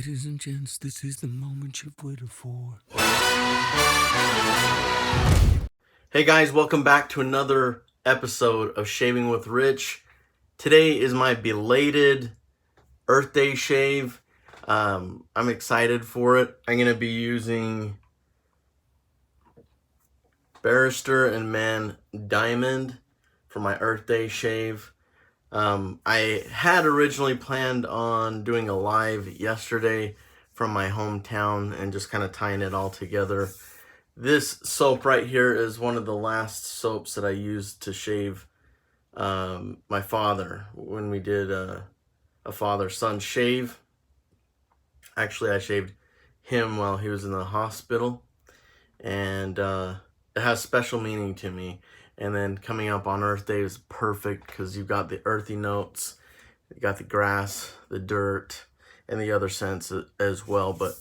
Ladies and gents, this is the moment you've waited for. Hey guys, welcome back to another episode of Shaving with Rich. Today is my belated Earth Day shave. I'm excited for it. I'm going to be using Barrister and Man Diamond for my Earth Day shave. I had originally planned on doing a live yesterday from my hometown and just kind of tying it all together. This soap right here is one of the last soaps that I used to shave my father when we did a father-son shave. Actually, I shaved him while he was in the hospital, and it has special meaning to me. And then coming up on Earth Day is perfect because you've got the earthy notes, you got the grass, the dirt, and the other scents as well. But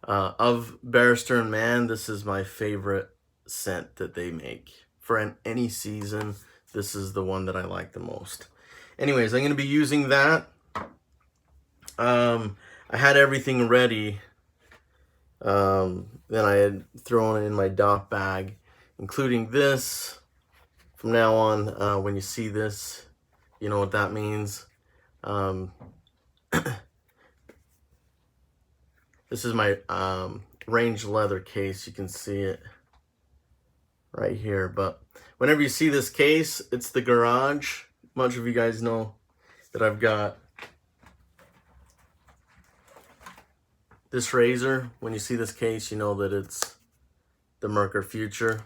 of Barrister and Man, this is my favorite scent that they make. For any season, this is the one that I like the most. Anyways, I'm going to be using that. I had everything ready. Then I had thrown it in my dock bag, including this. From now on, when you see this, you know what that means. This is my range leather case. You can see it right here. But whenever you see this case, it's the garage. Much of you guys know that I've got this razor. When you see this case, you know that it's the Merkur Future.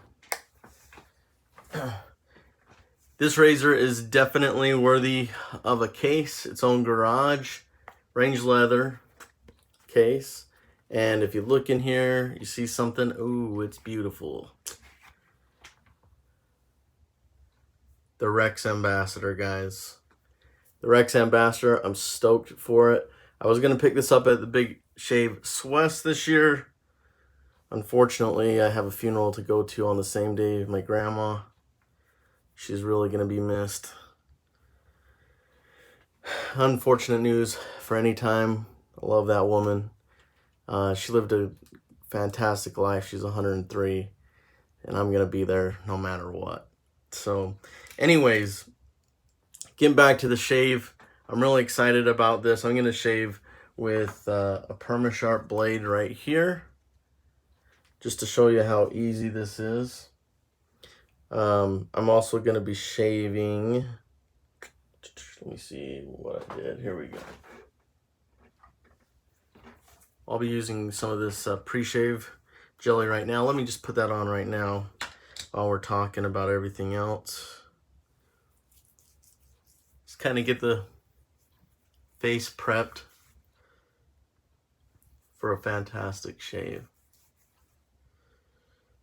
This razor is definitely worthy of a case, its own garage, range leather case. And if you look in here, you see something. Ooh, it's beautiful. The Rex Ambassador, guys. The Rex Ambassador, I'm stoked for it. I was going to pick this up at the Big Shave West this year. Unfortunately, I have a funeral to go to on the same day of my grandma. She's really going to be missed. Unfortunate news for any time. I love that woman. She lived a fantastic life. She's 103. And I'm going to be there no matter what. So, anyways, getting back to the shave. I'm really excited about this. I'm going to shave with a PermaSharp blade right here. Just to show you how easy this is. I'm also going to be shaving. Let me see what I did. Here we go. I'll be using some of this pre-shave jelly right now. Let me just put that on right now while we're talking about everything else. Just kind of get the face prepped for a fantastic shave.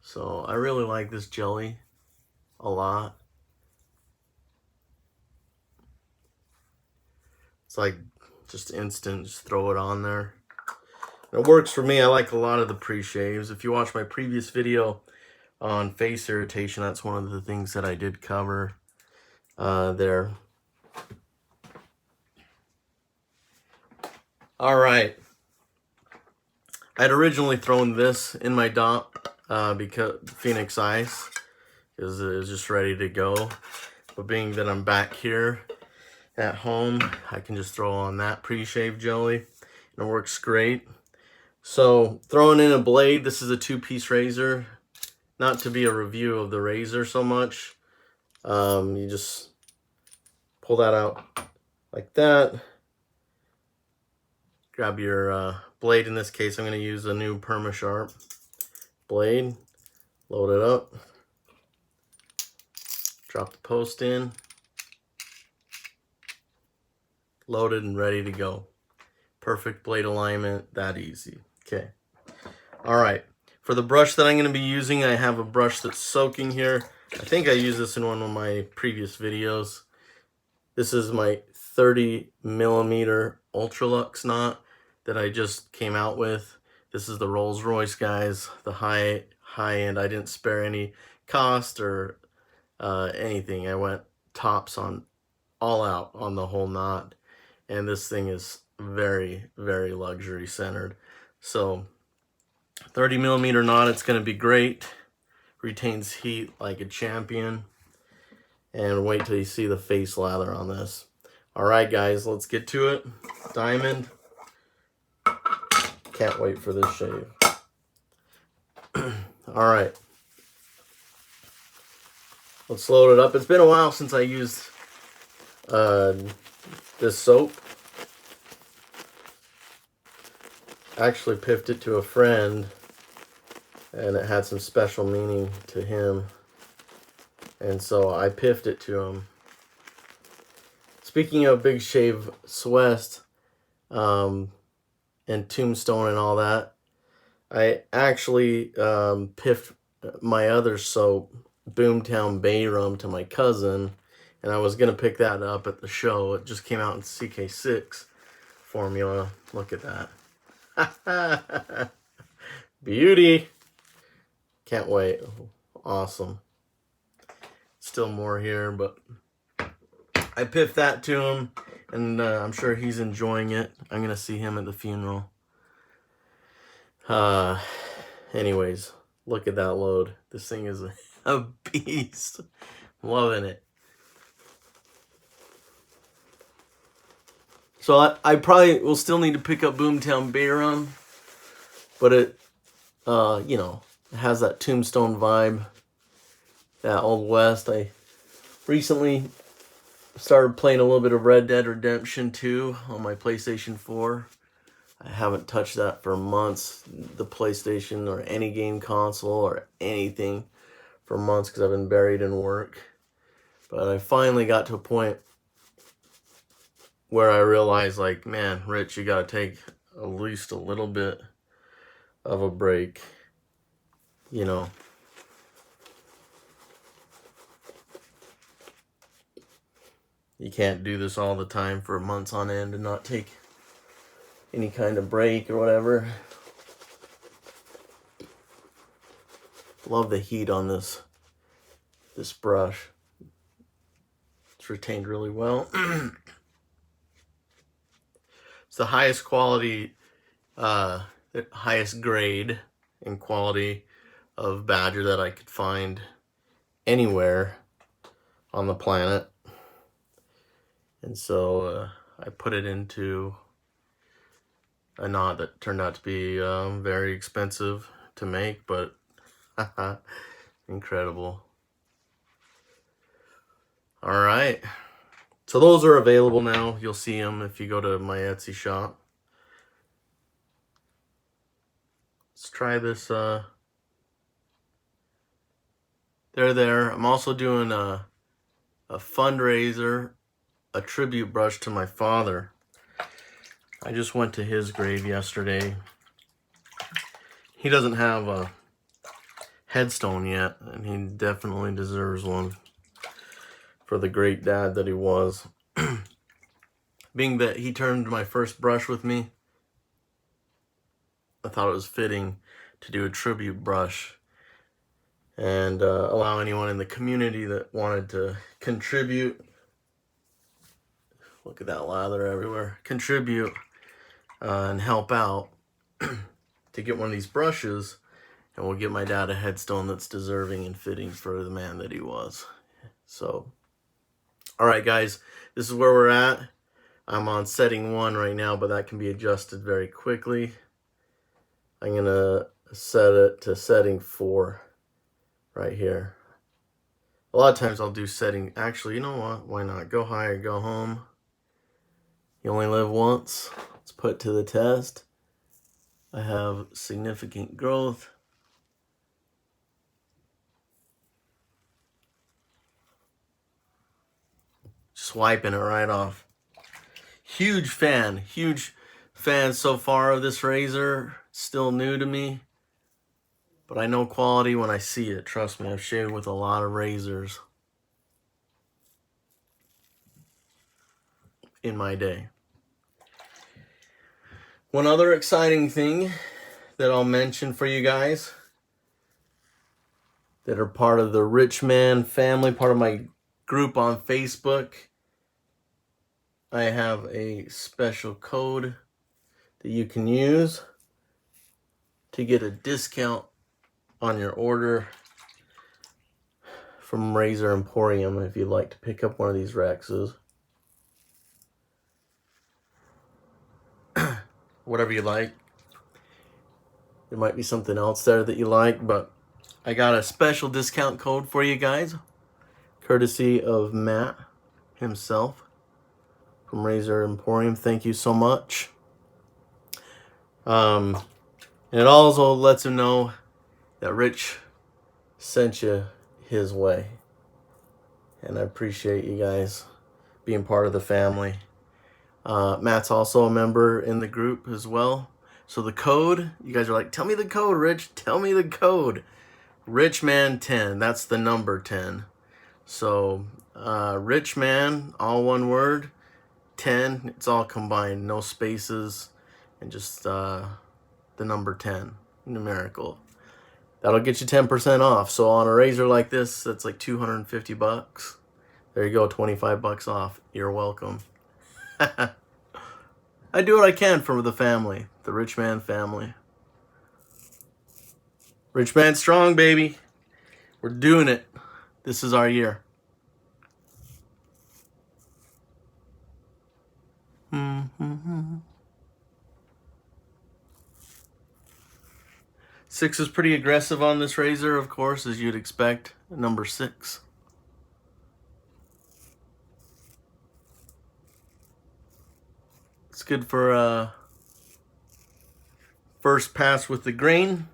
So I really like this jelly a lot. It's like just instant, just throw it on there. It works for me. I like a lot of the pre-shaves. If you watch my previous video on face irritation, that's one of the things that I did cover there. All right. I'd originally thrown this in my dock because Phoenix Ice is just ready to go. But being that I'm back here at home, I can just throw on that pre-shave jelly and it works great. So throwing in a blade, this is a 2-piece razor. Not to be a review of the razor so much. You just pull that out like that. Grab your blade. In this case, I'm going to use a new PermaSharp blade. Load it up. Drop the post in. Loaded and ready to go. Perfect blade alignment, that easy. Okay. All right. For the brush that I'm going to be using, I have a brush that's soaking here. I think I used this in one of my previous videos. This is my 30mm UltraLUX knot that I just came out with. This is the Rolls Royce, guys. The high end. I didn't spare any cost or anything. I went tops on all out on the whole knot. And this thing is very, very luxury centered. So 30 millimeter knot, it's going to be great. Retains heat like a champion. And wait till you see the face lather on this. All right, guys, let's get to it. Diamond. Can't wait for this shave. All right. Let's load it up. It's been a while since I used this soap. I actually piffed it to a friend, and it had some special meaning to him. And so I piffed it to him. Speaking of Big Shave West and Tombstone and all that, I actually piffed my other soap, Boomtown Bay Rum, to my cousin, and I was going to pick that up at the show. It just came out in CK6 formula. Look at that. Beauty. Can't wait. Awesome. Still more here, but I piffed that to him, and I'm sure he's enjoying it. I'm going to see him at the funeral. Anyways, look at that load. This thing is a beast. Loving it. So I probably will still need to pick up Boomtown Bay Rum, but it, you know, it has that Tombstone vibe, that Old West. I recently started playing a little bit of Red Dead Redemption 2 on my PlayStation 4. I haven't touched that for months, the PlayStation or any game console or anything for months because I've been buried in work. But I finally got to a point where I realized, like, man, Rich, you got to take at least a little bit of a break, you know. You can't do this all the time for months on end and not take any kind of break or whatever. Love the heat on this brush. It's retained really well. It's the highest quality, highest grade and quality of Badger that I could find anywhere on the planet. And so I put it into a knot that turned out to be very expensive to make, but incredible. All right. So those are available now. You'll see them if you go to my Etsy shop. Let's try this. They're there. I'm also doing a fundraiser, a tribute brush to my father. I just went to his grave yesterday. He doesn't have a headstone yet, and he definitely deserves one for the great dad that he was. Being that he turned my first brush with me, I thought it was fitting to do a tribute brush and allow anyone in the community that wanted to contribute. Look at that lather everywhere. Contribute and help out to get one of these brushes, and we'll give my dad a headstone that's deserving and fitting for the man that he was. So, all right, guys, this is where we're at. I'm on setting 1 right now, but that can be adjusted very quickly. I'm going to set it to setting 4 right here. A lot of times I'll do setting, actually, you know what? Why not? Go high or go home. You only live once. Let's put it to the test. I have significant growth. Swiping it right off. Huge fan so far of this razor. Still new to me, but I know quality when I see it. Trust me, I've shaved with a lot of razors in my day. One other exciting thing that I'll mention for you guys that are part of the Rich Man family, part of my group on Facebook, I have a special code that you can use to get a discount on your order from Razor Emporium if you'd like to pick up one of these Rexes. Whatever you like. There might be something else there that you like, but I got a special discount code for you guys, courtesy of Matt himself from Razor Emporium. Thank you so much. And it also lets him know that Rich sent you his way. And I appreciate you guys being part of the family. Matt's also a member in the group as well. So the code, you guys are like, tell me the code, Rich. Tell me the code. Richman10. That's the number 10. So Richman, all one word. 10. It's all combined. No spaces. And just the number 10. Numerical. That'll get you 10% off. So on a razor like this, that's like $250. There you go, 25 bucks off. You're welcome. I do what I can for the family, the Rich Man family. Rich Man strong, baby. We're doing it. This is our year. Six is pretty aggressive on this razor, of course, as you'd expect. Number 6. It's good for first pass with the grain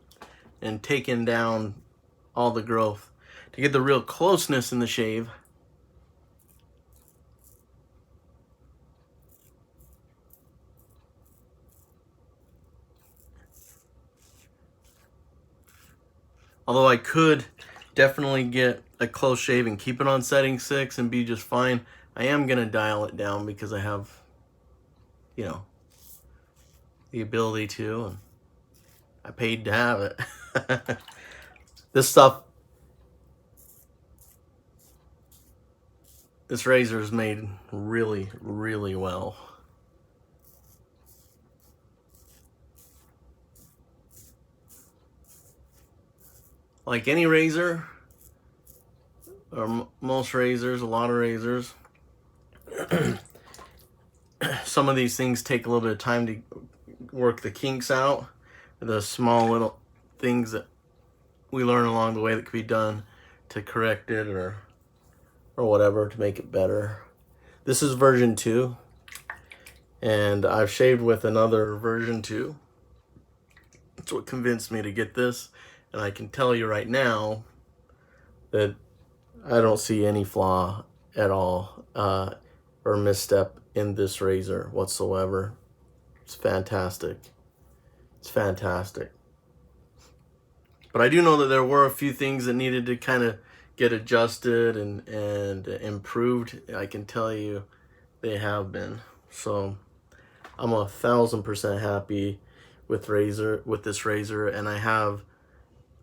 and taking down all the growth. To get the real closeness in the shave, although I could definitely get a close shave and keep it on setting 6 and be just fine, I am going to dial it down because I have, you know, the ability to, and I paid to have it. This stuff, this razor is made really, really well. Like any razor, or most razors, a lot of razors, some of these things take a little bit of time to work the kinks out, the small little things that we learn along the way that could be done to correct it or whatever to make it better. This is version 2, and I've shaved with another version 2. That's what convinced me to get this, and I can tell you right now that I don't see any flaw at all or misstep in this razor whatsoever. It's fantastic. It's fantastic. But I do know that there were a few things that needed to kind of get adjusted and improved. I can tell you they have been. So I'm 1,000% happy with this razor, and I have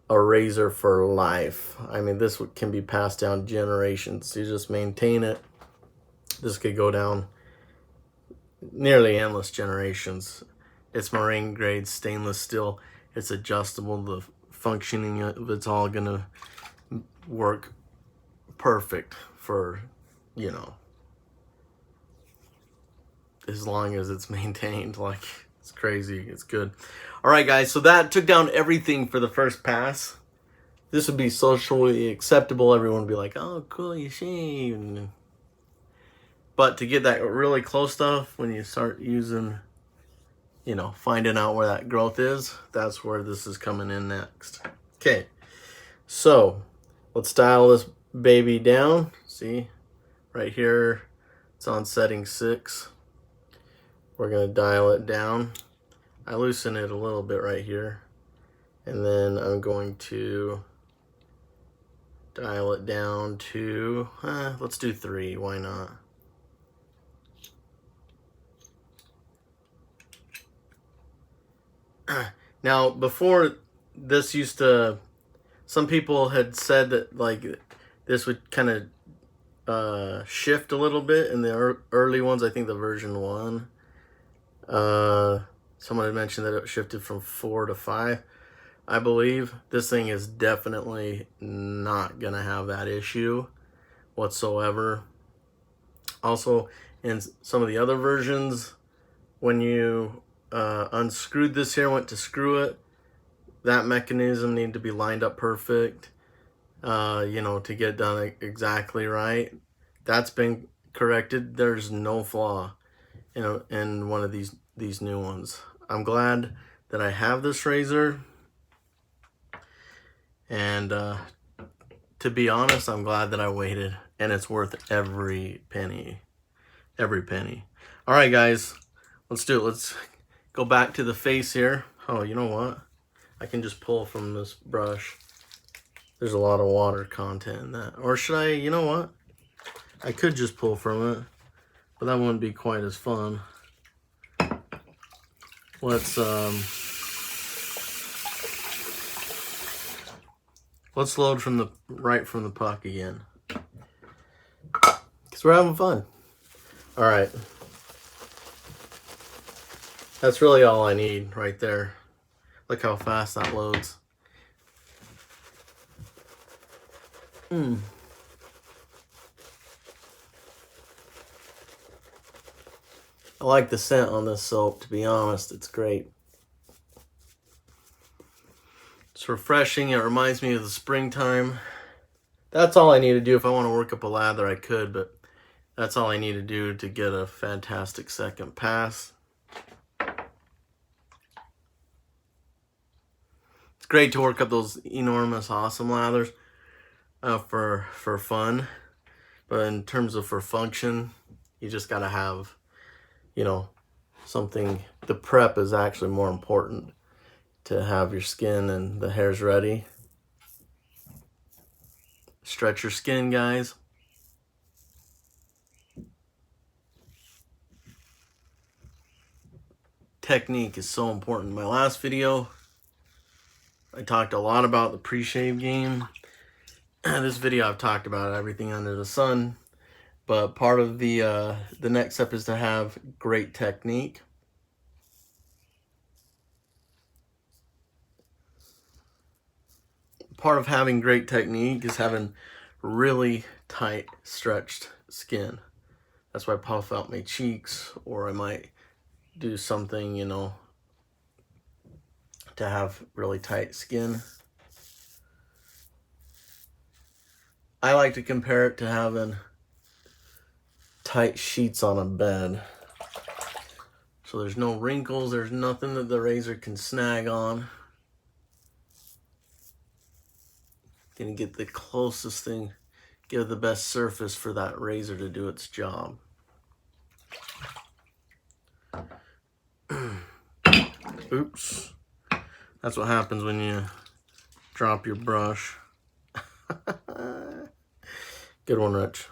a razor for life. I mean, this can be passed down generations. You just maintain it. This could go down nearly endless generations. It's marine grade stainless steel. It's adjustable. The functioning of it's all gonna work perfect for, you know, as long as it's maintained. Like, it's crazy. It's good. All right, guys, so that took down everything for the first pass. This would be socially acceptable. Everyone would be like, oh, cool, you shaved. But to get that really close stuff, when you start using, you know, finding out where that growth is, that's where this is coming in next. Okay, so let's dial this baby down. See, right here, it's on setting 6. We're gonna dial it down. I loosen it a little bit right here, and then I'm going to dial it down to, let's do 3, why not? Now, before this used to, some people had said that like this would kind of shift a little bit in the early ones. I think the version 1. Someone had mentioned that it shifted from 4 to 5. I believe this thing is definitely not gonna have that issue whatsoever. Also, in some of the other versions, when you unscrewed this here, went to screw it, that mechanism needed to be lined up perfect, you know, to get it done exactly right. That's been corrected. There's no flaw, you know, in one of these new ones. I'm glad that I have this razor, and to be honest, I'm glad that I waited, and it's worth every penny. Every penny. All right, guys, let's do it. Let's go back to the face here. Oh, you know what? I can just pull from this brush. There's a lot of water content in that. Or should I, you know what? I could just pull from it, but that wouldn't be quite as fun. Let's load from the right from the puck again, because we're having fun. All right. That's really all I need right there. Look how fast that loads. I like the scent on this soap, to be honest. It's great. It's refreshing. It reminds me of the springtime. That's all I need to do. If I want to work up a lather, I could, but that's all I need to do to get a fantastic second pass. It's great to work up those enormous, awesome lathers for fun. But in terms of for function, you just got to have, you know, something. The prep is actually more important, to have your skin and the hairs ready. Stretch your skin, guys. Technique is so important. In my last video, I talked a lot about the pre-shave game. This video, I've talked about everything under the sun. But part of the next step is to have great technique. Part of having great technique is having really tight, stretched skin. That's why I puff out my cheeks, or I might do something, you know, to have really tight skin. I like to compare it to having tight sheets on a bed. So there's no wrinkles, there's nothing that the razor can snag on. Gonna get the closest thing, give the best surface for that razor to do its job. Oops. That's what happens when you drop your brush. Good one, Rich.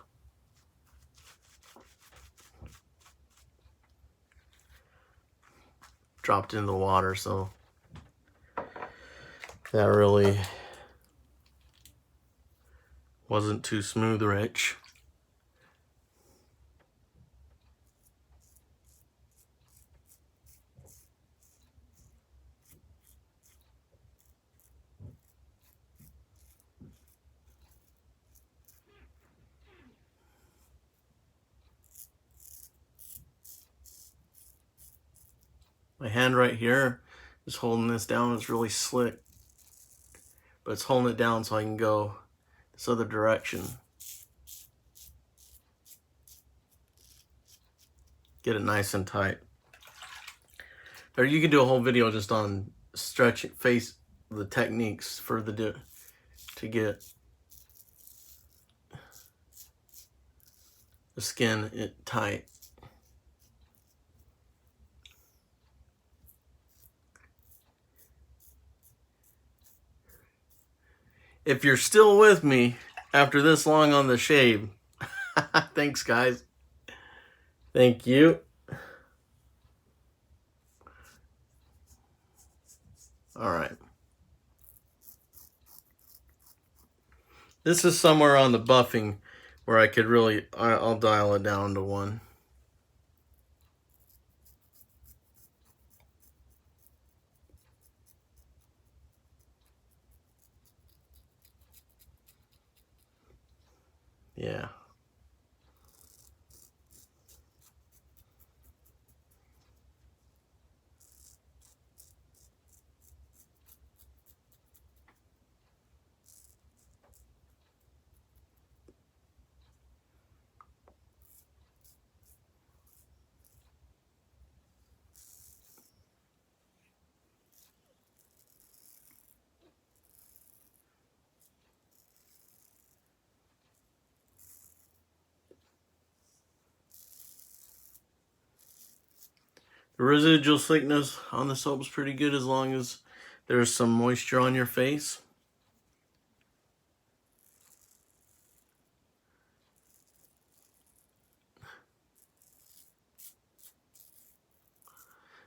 Dropped in the water, so that really wasn't too smooth, Rich. My hand right here is holding this down. It's really slick, but it's holding it down so I can go this other direction. Get it nice and tight. Or you can do a whole video just on stretching face, the techniques for to get the skin tight. If you're still with me after this long on the shave, thanks, guys. Thank you. All right. This is somewhere on the buffing where I could really, I'll dial it down to 1. Yeah. The residual thickness on the soap is pretty good as long as there's some moisture on your face.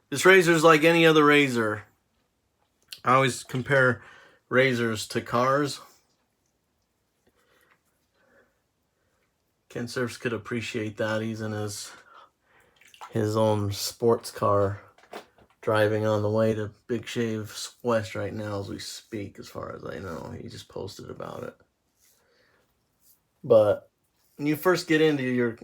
This razor is like any other razor. I always compare razors to cars. Ken Surfs could appreciate that. He's in his own sports car, driving on the way to Big Shave West right now as we speak, as far as I know. He just posted about it. But when you first get into your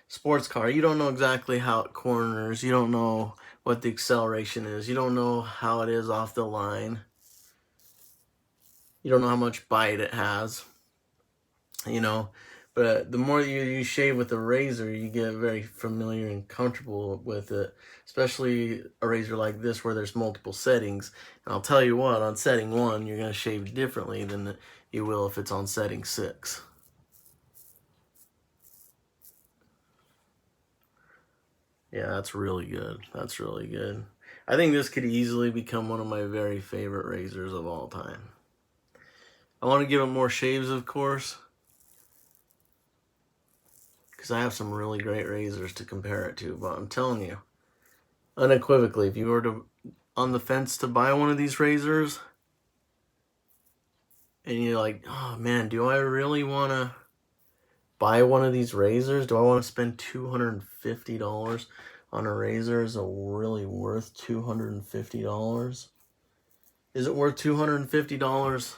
sports car, you don't know exactly how it corners. You don't know what the acceleration is. You don't know how it is off the line. You don't know how much bite it has. You know, but the more you shave with a razor, you get very familiar and comfortable with it, especially a razor like this where there's multiple settings. And I'll tell you what, on setting 1, you're going to shave differently than you will if it's on setting 6. Yeah, that's really good. That's really good. I think this could easily become one of my very favorite razors of all time. I want to give it more shaves, of course, because I have some really great razors to compare it to. But I'm telling you, unequivocally, if you were to on the fence to buy one of these razors, and you're like, oh man, do I really want to buy one of these razors? Do I want to spend $250 on a razor? Is it really worth $250? Is it worth $250?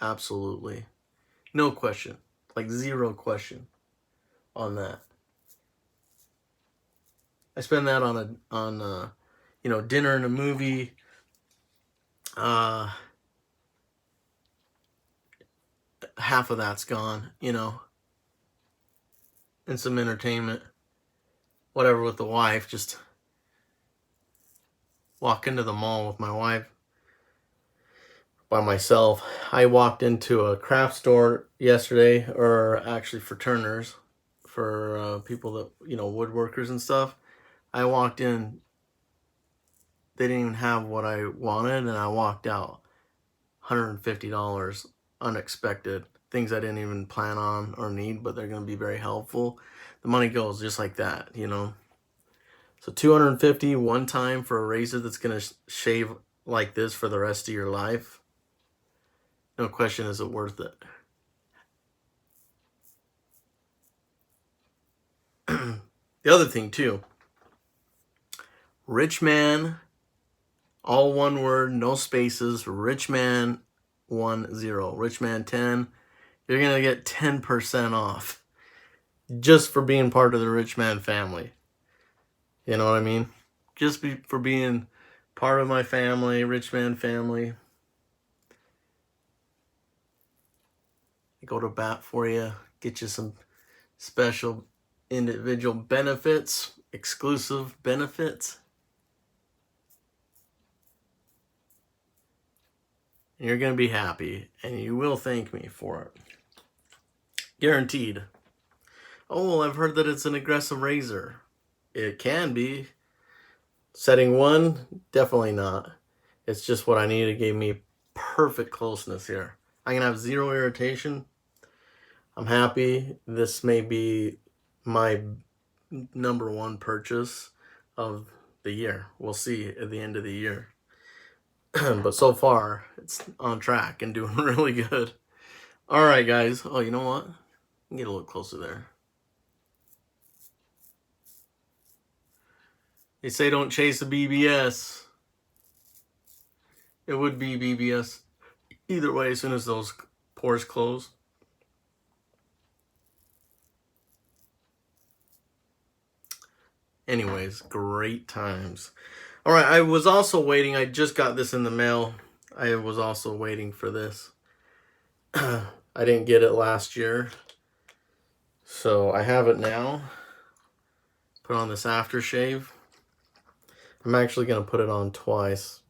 Absolutely. No question. Like zero question on that. I spend that on dinner and a movie. Half of that's gone, and some entertainment. Whatever with the wife, just walk into the mall with my wife by myself. I walked into a craft store yesterday, or actually for Turner's, for people that, woodworkers and stuff. I walked in, they didn't even have what I wanted, and I walked out. $150 unexpected. Things I didn't even plan on or need, but they're going to be very helpful. The money goes just like that, So $250 one time for a razor that's going to shave like this for the rest of your life. No question, is it worth it? The other thing too, Richman, all one word, no spaces, Richman 10, Richman 10, you're going to get 10% off just for being part of the Richman family. You know what I mean? Just for being part of my family, Richman family. I go to bat for you, get you some special individual benefits, exclusive benefits. And you're going to be happy, and you will thank me for it. Guaranteed. Oh, well, I've heard that it's an aggressive razor. It can be. Setting 1, definitely not. It's just what I needed. It gave me perfect closeness here. I'm going to have zero irritation. I'm happy. This may be my number 1 purchase of the year. We'll see at the end of the year. But so far, it's on track and doing really good. All right, guys. Oh, you know what? Get a little closer there. They say don't chase the BBS. It would be BBS either way as soon as those pores close. Anyways, great times. All right, I was also waiting. I just got this in the mail. I was also waiting for this. I didn't get it last year, so I have it now. Put on this aftershave. I'm actually going to put it on twice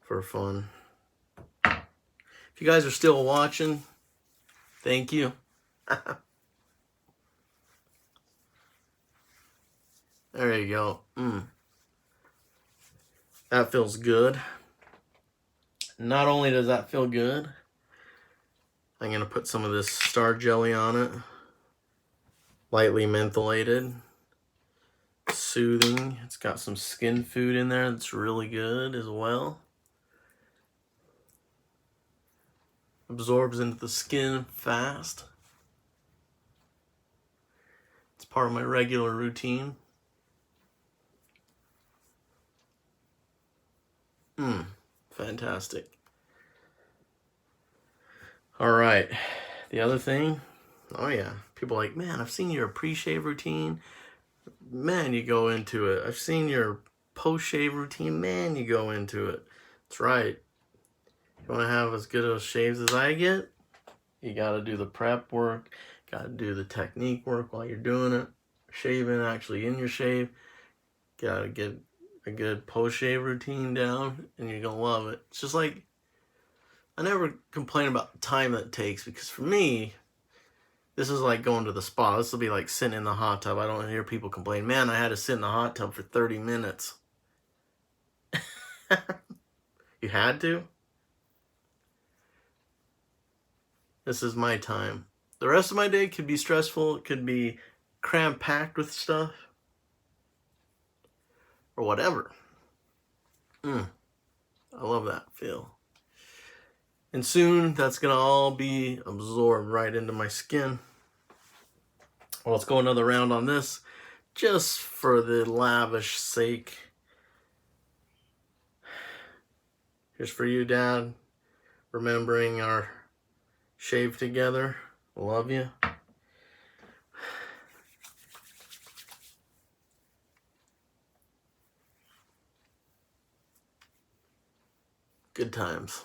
for fun. If you guys are still watching, thank you. There you go. That feels good. Not only does that feel good, I'm going to put some of this star jelly on it. Lightly mentholated. Soothing. It's got some skin food in there that's really good as well. Absorbs into the skin fast. It's part of my regular routine. Fantastic. All right. The other thing, oh yeah, people are like, man, I've seen your pre-shave routine. Man, you go into it. I've seen your post-shave routine. Man, you go into it. That's right. You want to have as good of shaves as I get? You got to do the prep work. Got to do the technique work while you're doing it. Shaving actually in your shave. Got to get a good post-shave routine down, and you're going to love it. It's just like, I never complain about the time that it takes, because for me, this is like going to the spa. This will be like sitting in the hot tub. I don't hear people complain, man, I had to sit in the hot tub for 30 minutes. You had to? This is my time. The rest of my day could be stressful. It could be cram-packed with stuff. Or whatever. I love that feel. And soon, that's going to all be absorbed right into my skin. Well, let's go another round on this, just for the lavish sake. Here's for you, Dad. Remembering our shave together. Love you. Good times.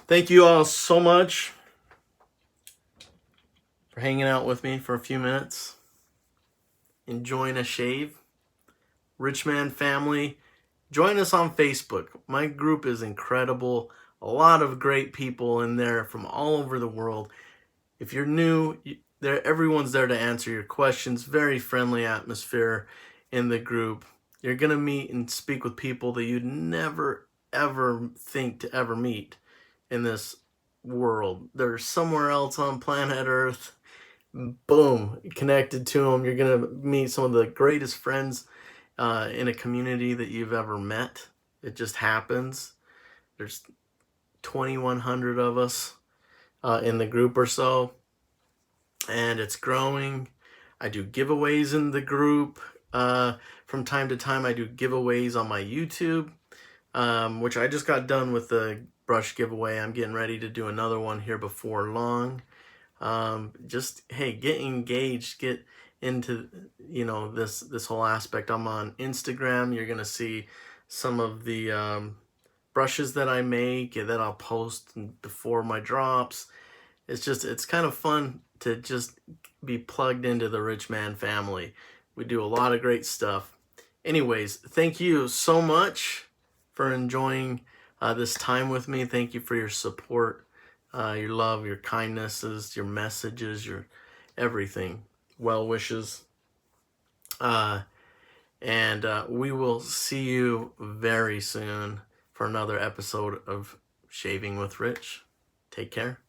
Thank you all so much for hanging out with me for a few minutes, enjoying a shave. Rich Man family, join us on Facebook. My group is incredible. A lot of great people in there from all over the world. If you're new, everyone's there to answer your questions. Very friendly atmosphere in the group. You're going to meet and speak with people that you'd never, ever think to ever meet in this world. They're somewhere else on planet Earth. Boom, connected to them. You're going to meet some of the greatest friends in a community that you've ever met. It just happens. There's 2,100 of us in the group or so, and it's growing. I do giveaways in the group. From time to time, I do giveaways on my YouTube, which I just got done with the brush giveaway. I'm getting ready to do another one here before long. Just, hey, get engaged, get into, this whole aspect. I'm on Instagram. You're going to see some of the brushes that I make and that I'll post before my drops. It's kind of fun to just be plugged into the Rich Man family. We do a lot of great stuff. Anyways, thank you so much for enjoying this time with me. Thank you for your support, your love, your kindnesses, your messages, your everything, well wishes. And we will see you very soon for another episode of Shaving with Rich. Take care.